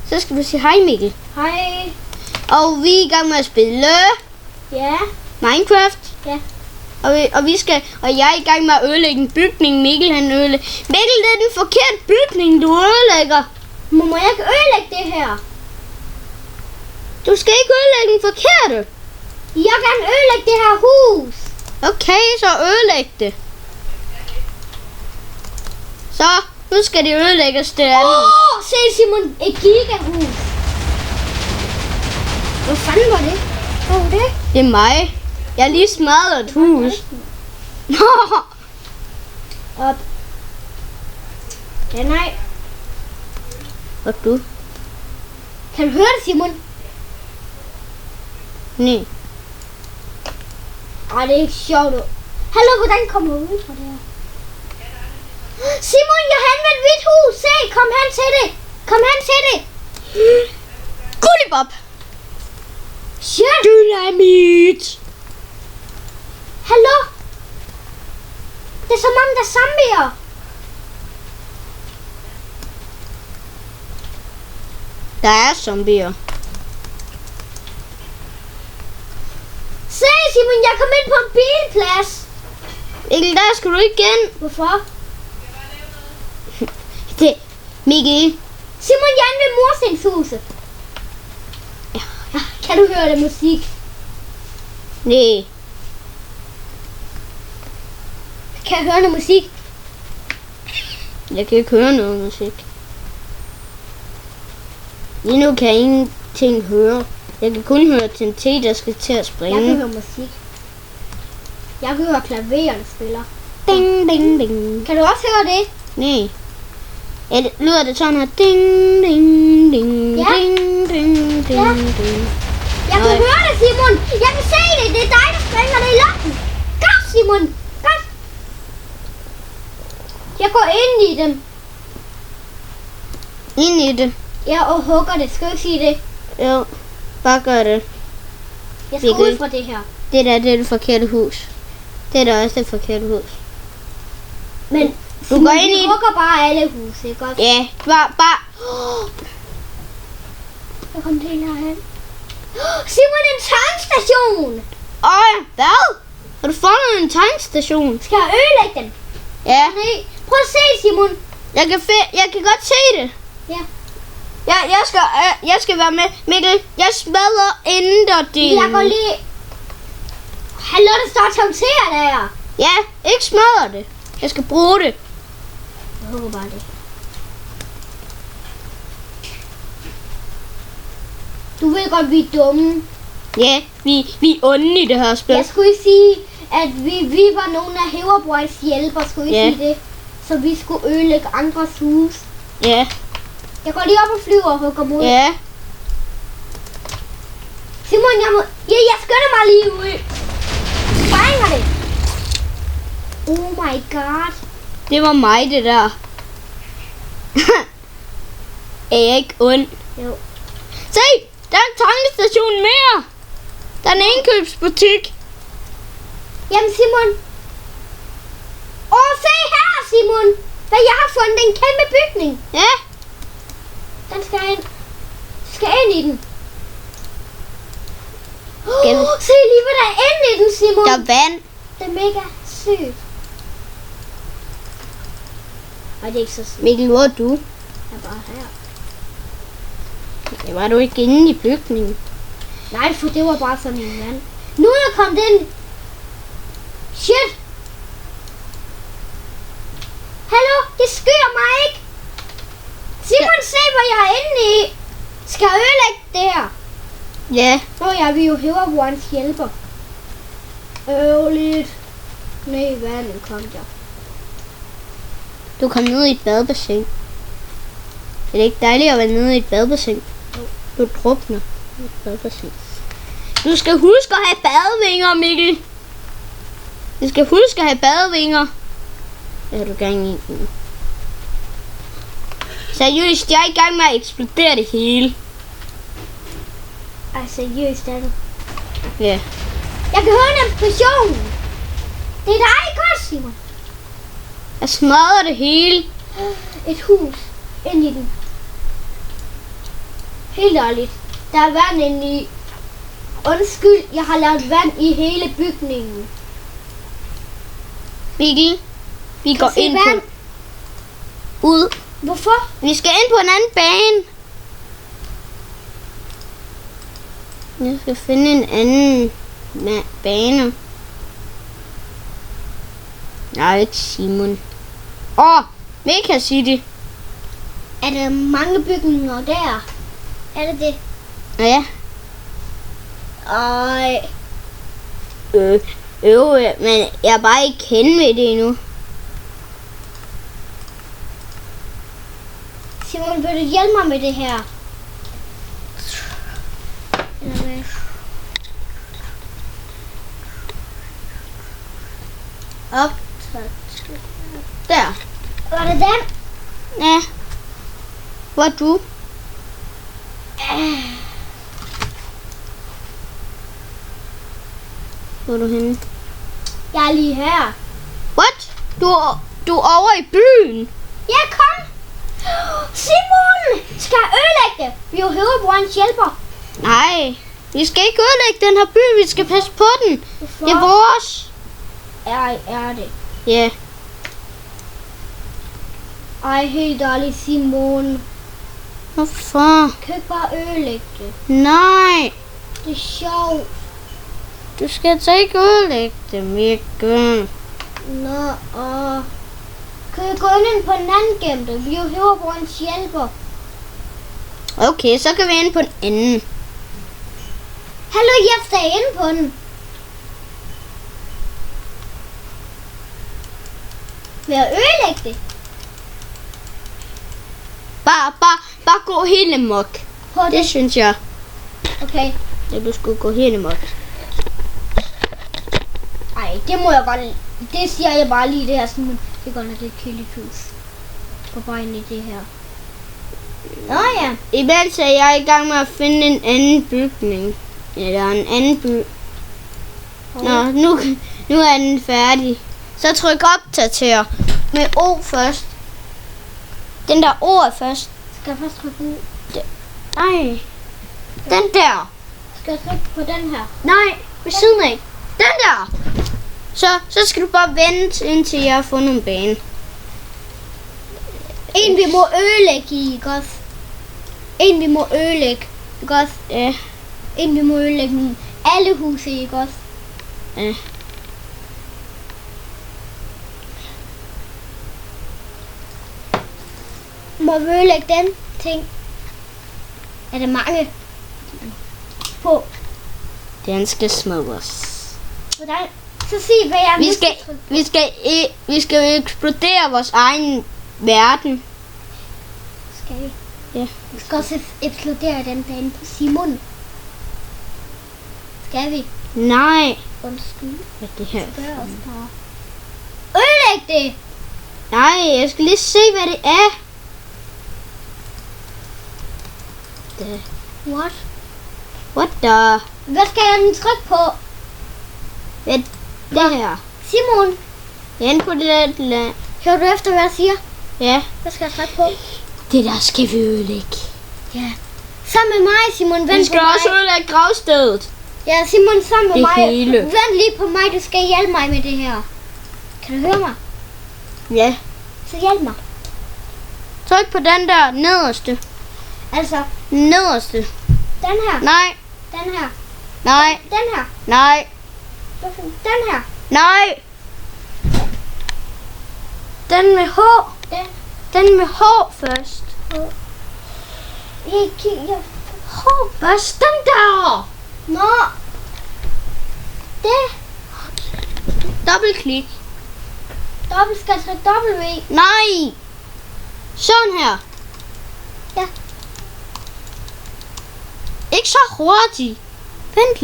Så skal du sige hej, Mikkel. Hej. Og vi er i gang med at spille Ja. Minecraft. Ja. Og jeg er i gang med at ødelægge en bygning. Mikkel, Mikkel, det er den forkerte bygning, du ødelægger. Må jeg ikke ødelægge det her? Du skal ikke ødelægge den forkerte. Jeg kan ødelægge det her hus. Okay, så ødelæg det. Så, nu skal det ødelægges det andet. Se Simon, et gigahus. Hvad fanden var det? Hvad var det? Det er mig. Jeg har lige smadret et hus. Op. Ja, nej. Og du? Kan du høre det, Simon? Nej. Ej, det er ikke sjovt. Hallo, hvordan kommer du ud fra det her? Simon, jeg har anvendt mit hus. Se, kom hen til det. Kom hen til det. Gullibop. Shit. Dynamit. Hallo? Det er som om, der er zombier. Der er zombier. Se, Simon, jeg kom ind på en bilplads. Mikkel, der skal du ikke igen. Hvorfor? Det, Mikkel. Simon, jeg er inde ved murstenshuset. Ja. Kan du høre det musik? Nej. Kan jeg høre noget musik? Jeg kan ikke høre noget musik. Lige nu kan jeg ingenting høre. Jeg kan kun høre TNT, der skal til at springe. Jeg kan høre musik. Jeg kan høre klavererne spiller. Ding, ding, ding. Kan du også høre det? Nej. Ja, det lyder det sådan her. Ding, ding, ding, Ja. ding, ding, ding, Ja. ding. Jeg kan høre det, Simon. Jeg kan se det. Det er dig, der springer det i luften. Godt, Simon. Godt. Jeg går ind i dem. Ind i det. Ja, og hugger det. Skal du ikke sige det? Jo, bare gør det. Jeg skal Mikkel. ud fra det her. Det der, det er det forkerte hus. Det er da også det forkerte hus. Men Du Simon, går ind vi i det. hugger bare alle huse, ikke også? Ja, bare. Jeg kom til herhen. Simon, en tankstation! Hvad? Har du fundet en tankstation? Skal jeg ødelægge den? Ja, Nej. Prøv at se, Simon. jeg kan godt se det. Ja. Jeg skal være med. Mikkel, jeg smadrer inderdelen. Jeg går lige... Hallo, der står tomterer der. Ja, ikke smadre det. Jeg skal bruge det. Jeg håber bare det. Du ved godt, vi er dumme. Ja, vi er onde i det her spil. Jeg skulle sige, at vi var nogle af Heverboys hjælper, skulle I Ja. sige det? Så vi skulle ødelægge andres hus. Ja, Jeg går lige op og flyver og hugger mod. ja. Simon, jeg skynder mig lige ud. Sprænger det. Oh my god. Det var mig, det der. Er jeg ikke ond? Jo. Se, der er en tankstation mere. Der er en indkøbsbutik. Jamen Simon. Se her, Simon. Hvad jeg har fundet, en kæmpe bygning. Ja, Den skal ind. Skal ind i den. Skal- Se lige, hvad der er inde i den, Simon. der er vand. Det er mega sygt. Og det er ikke så sygt. Mikkel, hvor er du? Jeg er bare her. Det var du ikke inde i bygningen. Nej, for det var bare sådan en vand. Nu er jeg kommet ind. Shit. Hallo, det skyer mig ikke. Simon, se hvad jeg er inde i. Skal jeg ødelægge det her? Ja, Nå ja, vi er jo Heverboys hjælper. Ærgerligt. Nej, vandet kom jeg. du kom ned i et badebassin. Er det ikke dejligt at være nede i et badebassin? Du drukner i et badebassin. Du skal huske at have badevinger, Mikkel. Du skal huske at have badevinger. Det har du gang i. Seriøst, jeg er i gang med at eksplodere det hele. Ej, seriøst er det. Ja. Jeg kan høre en eksplosion. Det er dig, ikke også, Simon? Jeg smadrer det hele. Et hus ind i den. Helt ærligt. Der er vand inde i. Undskyld, jeg har lagt vand i hele bygningen. Mikkel, vi går se ind vand? på... Ud. Hvorfor? Vi skal ind på en anden bane. Jeg skal finde en anden bane. Nej, ikke Simon. Mega City. Er der mange bygninger der? Er det det? Ja. Ej. Men jeg er bare ikke kendt med det endnu. Simon, vil du hjælpe mig med det her? Eller hvad? Op. Der. Var det den? Ja. Hvor er du? Hvor er du henne? Jeg er lige her. What? Du er over i byen. Ja, kom! Simon! Skal jeg ødelægge det? Vi er jo Herobrines hjælper. Nej, vi skal ikke ødelægge den her by. Vi skal passe på den. Hvorfor? Det er vores. Er det? Ja. Ej, helt ærligt, Simon. Hvorfor? Kan ikke bare ødelægge det? Nej. Det er sjovt. Du skal altså ikke ødelægge det, Mikkel. Nå, kan vi gå ind på en anden gennem det? Vi er jo Herobrines hjælper. Okay, så kan vi ind på en anden. Hallo, jeg er inde på den. Vil jeg ødelægge det? Bare gå helt amok. På det? Det synes jeg. Okay. Ja, du skulle gå helt amok. Ej, det må jeg godt. Det siger jeg bare lige det her. Sådan, det er godt nok lidt kedeligt hus. Gå bare ind i det her. Nå ja. Imens er jeg i gang med at finde en anden bygning. Eller en anden by. Nå, nu er den færdig. Så tryk opdater med O først. Den der ord først. Skal jeg først trykke ud? Nej. Den der. Skal jeg trykke på den her? Nej, ved siden af. Den der. Så skal du bare vente, indtil jeg har fundet en bane. En vi må ødelægge i, ikke også? En vi må ødelægge, ikke også? Ja. En vi må ødelægge alle huse i, ikke også? Ja. Må vi ødelægge den ting? Er det mange? På. Den skal smadres. Hvordan? Så sig, hvad jeg Vi skal eksplodere vores egen verden. Skal vi? Ja. Vi skal også eksplodere den derinde på Simon. Skal vi? Nej. Undskyld. Hvad er det her? Gør os bare. Ødelæg det! Nej, jeg skal lige se, hvad det er. Det. What? What the? Hvad skal jeg den trykke på? Det her. Simon, Jeg er inde på det der. hører du efter, hvad jeg siger? Ja. Hvad skal jeg trykke på? Det der skal vi ødelægge. Ja. Sammen med mig, Simon. Vent Vi skal på mig. også ødelægge gravstedet. Ja, Simon, sammen med Det mig. hele. Vent lige på mig, du skal hjælpe mig med det her. Kan du høre mig? Ja. Så hjælp mig. Tryk på den der nederste. Altså, Nederste. den her. Nej. Den her. Nej. Den her. Nej. Den her. Nej. Den med H. Den. Den med H først. Jeg. H først. Den der. Nå. Det. Dobbeltklik. Dobbelt skal jeg trykke W. Nej. Sådan her. Ja. Ikke så hurtigt. Vent